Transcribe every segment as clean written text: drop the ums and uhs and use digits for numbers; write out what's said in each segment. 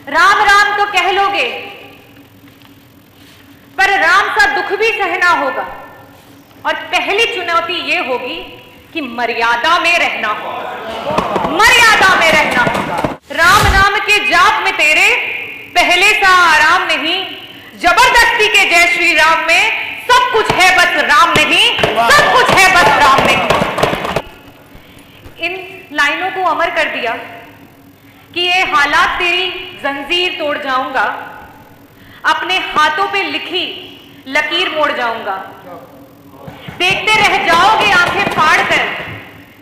राम राम तो कह लोगे, पर राम सा दुख भी सहना होगा। और पहली चुनौती यह होगी कि मर्यादा में रहना होगा, मर्यादा में रहना होगा। राम नाम के जाप में तेरे पहले सा आराम नहीं, जबरदस्ती के जय श्री राम में सब कुछ है बस राम नहीं, सब कुछ है बस राम नहीं। इन लाइनों को अमर कर दिया कि ये हालात तेरी जंजीर तोड़ जाऊंगा, अपने हाथों पे लिखी लकीर मोड़ जाऊंगा। देखते रह जाओगे आंखें फाड़कर,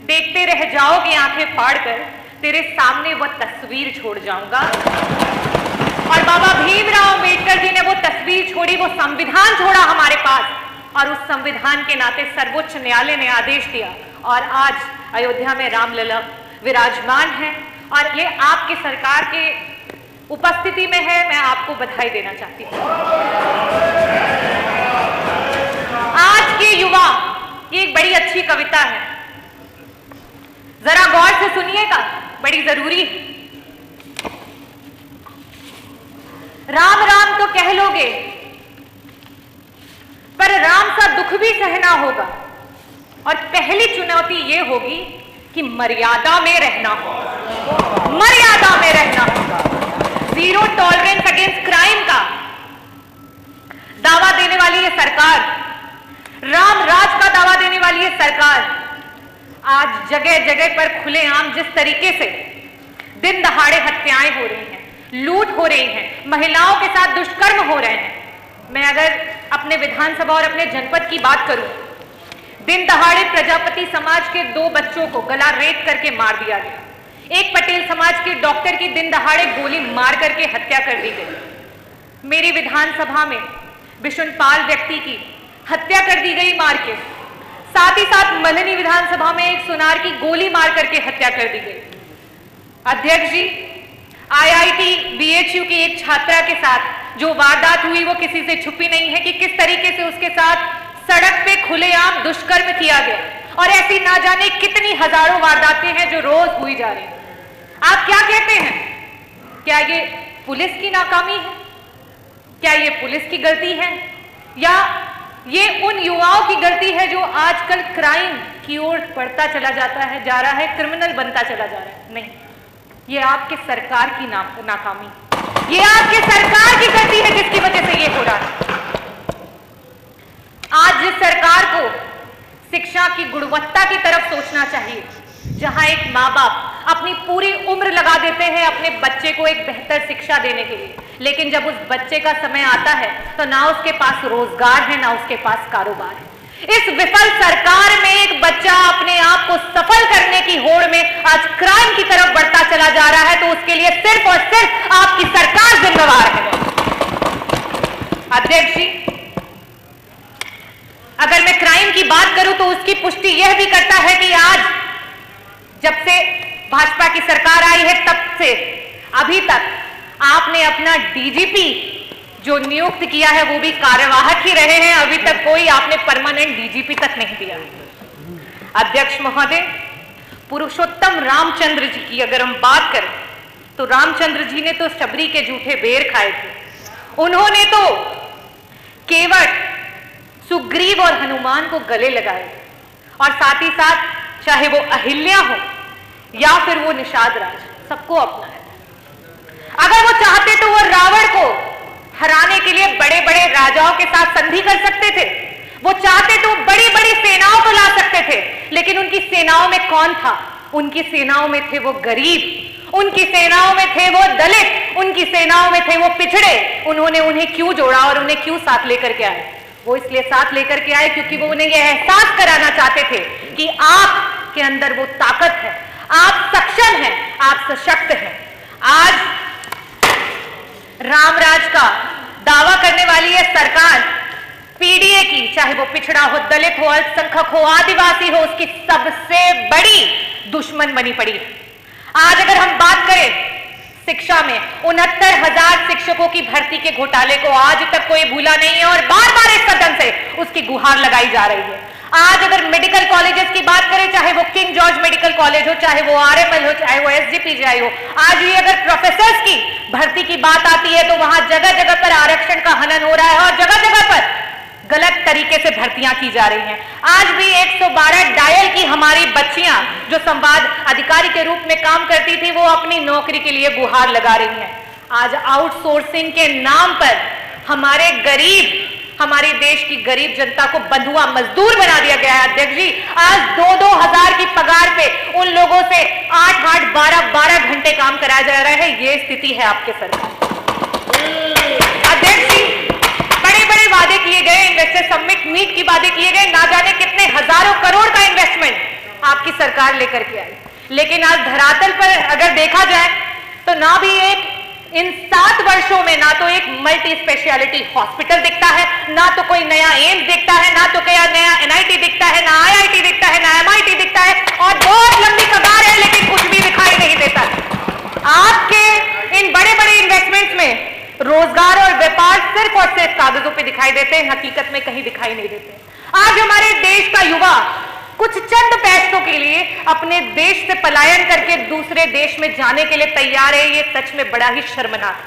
देखते रह जाओगे आंखें फाड़कर, तेरे सामने वो तस्वीर छोड़ जाऊंगा। और बाबा भीमराव अम्बेडकर जी ने वो तस्वीर छोड़ी, वो संविधान छोड़ा हमारे पास, और उस संविधान के नाते सर्वोच्च न्यायालय ने आदेश दिया और आज अयोध्या में रामलला विराजमान है और ये आपकी सरकार के उपस्थिति में है। मैं आपको बधाई देना चाहती हूँ। आज के युवा, ये एक बड़ी अच्छी कविता है, जरा गौर से सुनिएगा, बड़ी जरूरी है। राम राम तो कह लोगे, पर राम सा दुख भी सहना होगा। और पहली चुनौती यह होगी कि मर्यादा में रहना होगा, मर्यादा में रहना होगा। जीरो टॉलरेंस अगेंस्ट क्राइम का दावा देने वाली ये सरकार, राम राज का दावा देने वाली ये सरकार, आज जगह जगह पर खुलेआम जिस तरीके से दिन दहाड़े हत्याएं हो रही हैं, लूट हो रही है, महिलाओं के साथ दुष्कर्म हो रहे हैं। मैं अगर अपने विधानसभा और अपने जनपद की बात करूं, दिन दहाड़े प्रजापति समाज के 2 बच्चों को गला रेत करके मार दिया गया। एक पटेल समाज के डॉक्टर की दिन दहाड़े गोली मार करके हत्या कर दी गई। मेरी विधानसभा में बिशुनपाल व्यक्ति की हत्या कर दी गई मार के, साथ ही साथ मल्हनी विधानसभा में एक सुनार की गोली मार करके हत्या कर दी गई। अध्यक्ष जी, आईआईटी बीएचयू की एक छात्रा के साथ जो वारदात हुई वो किसी से छुपी नहीं है कि किस तरीके से उसके साथ सड़क पे खुलेआम दुष्कर्म किया गया। और ऐसी ना जाने कितनी हजारों वारदातें हैं जो रोज हुई जा रही हैं। आप क्या कहते हैं, क्या ये पुलिस की नाकामी है? क्या ये पुलिस की गलती है, या ये उन युवाओं की गलती है जो आजकल क्राइम की ओर बढ़ता चला जाता है, जा रहा है, क्रिमिनल बनता चला जा रहा है? नहीं, ये आपके सरकार की नाकामी, ये आपके सरकार की गलती है जिसकी वजह से ये हो रहा है। आज जिस सरकार को शिक्षा की गुणवत्ता की तरफ सोचना चाहिए, जहां एक माँ बाप अपनी पूरी उम्र लगा देते हैं अपने बच्चे को एक बेहतर शिक्षा देने के लिए, लेकिन जब उस बच्चे का समय आता है तो ना उसके पास रोजगार है, ना उसके पास कारोबार है। इस विफल सरकार में एक बच्चा अपने आप को सफल करने की होड़ में आज क्राइम की तरफ बढ़ता चला जा रहा है, तो उसके लिए सिर्फ और सिर्फ आपकी सरकार जिम्मेवार है। अध्यक्ष जी, अगर मैं क्राइम की बात करूं तो उसकी पुष्टि यह भी करता है कि आज जब से भाजपा की सरकार आई है तब से अभी तक आपने अपना डीजीपी जो नियुक्त किया है वो भी कार्यवाहक ही रहे हैं, अभी तक कोई आपने परमानेंट डीजीपी तक नहीं दिया। अध्यक्ष महोदय, पुरुषोत्तम रामचंद्र जी की अगर हम बात करें तो रामचंद्र जी ने तो शबरी के जूठे बेर खाए थे। उन्होंने तो केवल सुग्रीव और हनुमान को गले लगाए, और साथ ही साथ चाहे वो अहिल्या हो या फिर वो निषाद राज, सबको अपनाया। अगर वो चाहते तो वो रावण को हराने के लिए बड़े बड़े राजाओं के साथ संधि कर सकते थे, वो चाहते तो बड़ी बड़ी सेनाओं को ला सकते थे, लेकिन उनकी सेनाओं में कौन था? उनकी सेनाओं में थे वो गरीब, उनकी सेनाओं में थे वो दलित, उनकी सेनाओं में थे वो पिछड़े। उन्होंने उन्हें क्यों जोड़ा और उन्हें क्यों साथ लेकर के आए? वो इसलिए साथ लेकर के आए क्योंकि वो उन्हें यह एहसास कराना चाहते थे कि आपके अंदर वो ताकत है, आप सक्षम हैं, आप सशक्त हैं। आज रामराज का दावा करने वाली यह सरकार पीडीए की, चाहे वो पिछड़ा हो, दलित हो, अल्पसंख्यक हो, आदिवासी हो, उसकी सबसे बड़ी दुश्मन बनी पड़ी। आज अगर हम बात करें शिक्षा में, 69,000 शिक्षकों की भर्ती के घोटाले को आज तक कोई भूला नहीं है और बार बार इस सदन से उसकी गुहार लगाई जा रही है। आज अगर मेडिकल कॉलेजेस की बात करें, चाहे वो किंग जॉर्ज मेडिकल कॉलेज हो, चाहे वो आरएमएल हो, चाहे वो एसजीपीजीआई हो, आज भी अगर प्रोफेसर्स की भर्ती की बात आती है तो वहां जगह जगह पर आरक्षण का हनन हो रहा है और जगह जगह पर गलत तरीके से भर्तियां की जा रही हैं। आज भी 112 डायल की हमारी बच्चियां जो संवाद अधिकारी के रूप में काम करती थी, वो अपनी नौकरी के लिए गुहार लगा रही हैं। आज आउटसोर्सिंग के नाम पर हमारे गरीब, हमारी देश की गरीब जनता को बंधुआ मजदूर बना दिया गया है। अध्यक्ष जी, आज 2-2 हजार की पगार पे उन लोगों से 8-8, 12-12 घंटे काम कराया जा रहा है। ये स्थिति है आपके सरकार। अध्यक्ष जी, बड़े बड़े वादे किए गए, इन्वेस्टर समिट मीट की वादे किए गए, ना जाने कितने हजारों करोड़ का इन्वेस्टमेंट आपकी सरकार लेकर के आई, लेकिन आज धरातल पर अगर देखा जाए तो ना भी एक इन 7 वर्षों में ना तो एक मल्टी स्पेशलिटी हॉस्पिटल दिखता है, ना तो कोई नया एम्स दिखता है, ना तो कोई नया एनआईटी दिखता है, ना आईआईटी दिखता है, ना एमआईटी दिखता है, और बहुत लंबी कतार है लेकिन कुछ भी दिखाई नहीं देता। आपके इन बड़े बड़े इन्वेस्टमेंट्स में रोजगार और व्यापार सिर्फ और सिर्फ कागजों पे दिखाई देते हैं, हकीकत में कहीं दिखाई नहीं देते। आज हमारे देश का युवा कुछ चंद पैसों के लिए अपने देश से पलायन करके दूसरे देश में जाने के लिए तैयार है। ये सच में बड़ा ही शर्मनाक है।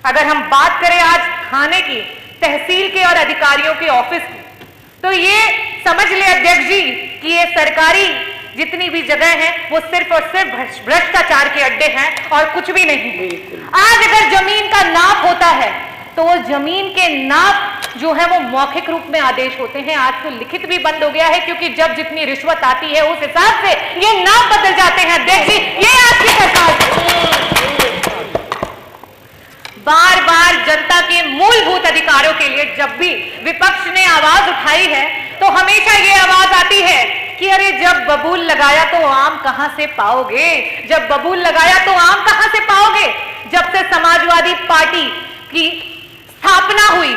अगर हम बात करें आज थाने की, तहसील के और अधिकारियों के ऑफिस की, तो ये समझ ले अध्यक्ष जी कि ये सरकारी जितनी भी जगह है वो सिर्फ और सिर्फ भ्रष्टाचार के अड्डे हैं और कुछ भी नहीं। आज अगर जमीन का नाप होता है तो वो जमीन के नाप जो है वो मौखिक रूप में आदेश होते हैं। आज तो लिखित भी बंद हो गया है, क्योंकि जब जितनी रिश्वत आती है उस हिसाब से ये नाप बदल जाते हैं। अध्यक्ष जी, ये आपकी सरकार बार बार जनता के मूलभूत अधिकारों के लिए जब भी विपक्ष ने आवाज उठाई है तो हमेशा ये आवाज आती है कि अरे जब बबूल लगाया तो आम कहां से पाओगे, जब बबूल लगाया तो आम कहां से पाओगे। जब से समाजवादी पार्टी की स्थापना हुई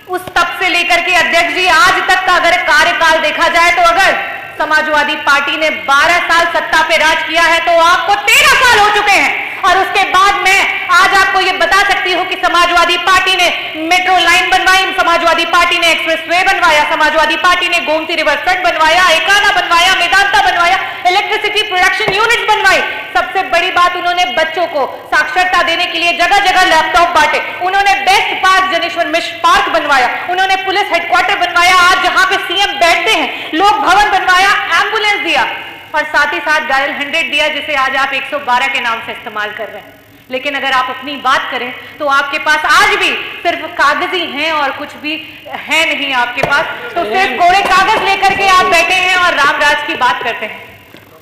उस तब से लेकर के अध्यक्ष जी आज तक का अगर कार्यकाल देखा जाए तो अगर समाजवादी पार्टी ने 12 साल सत्ता पे राज किया है तो आपको 13 साल हो चुके हैं। और उसके बाद मैं आज आपको ये बता सकती हूं कि समाजवादी पार्टी ने मेट्रो लाइन बनवाई, समाजवादी पार्टी ने एक्सप्रेसवे बनवाया, समाजवादी पार्टी ने गोमती रिवर फ्रंट बनवाया, एकाना बनवाया, मेदांता बनवाया, इलेक्ट्रिसिटी प्रोडक्शन यूनिट बनवाई। सबसे बड़ी बात, उन्होंने बच्चों को साक्षरता देने के लिए जगह जगह लैपटॉप बांटे, उन्होंने best park Janeshwar Mishra park बनवाया, उन्होंने पुलिस हेडक्वार्टर बनवाया, आज जहां पे सीएम बैठते हैं, लोक भवन बनवाया, एम्बुलेंस दिया और साथ ही साथ डायल 100 दिया, जिसे आज आप 112 के नाम से इस्तेमाल कर रहे हैं। लेकिन अगर आप अपनी बात करें तो आपके पास आज भी सिर्फ कागज ही हैं और कुछ भी है नहीं आपके पास। तो सिर्फ कोरे कागज लेकर के आप बैठे हैं और रामराज की बात करते हैं।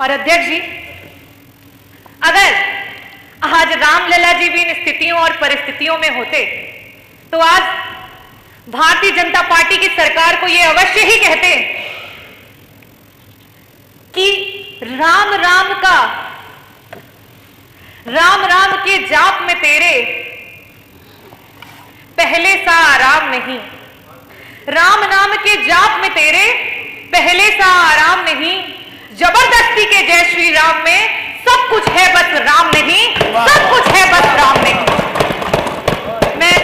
और अध्यक्ष जी, अगर आज रामलला जी भी इन स्थितियों और परिस्थितियों में होते तो आज भारतीय जनता पार्टी की सरकार को यह अवश्य ही कहते कि राम राम का, राम राम के जाप में तेरे पहले सा आराम नहीं, राम नाम के जाप में तेरे पहले सा आराम नहीं, जबरदस्ती के जय श्री राम में सब कुछ है बस राम नहीं, सब कुछ है बस राम नहीं।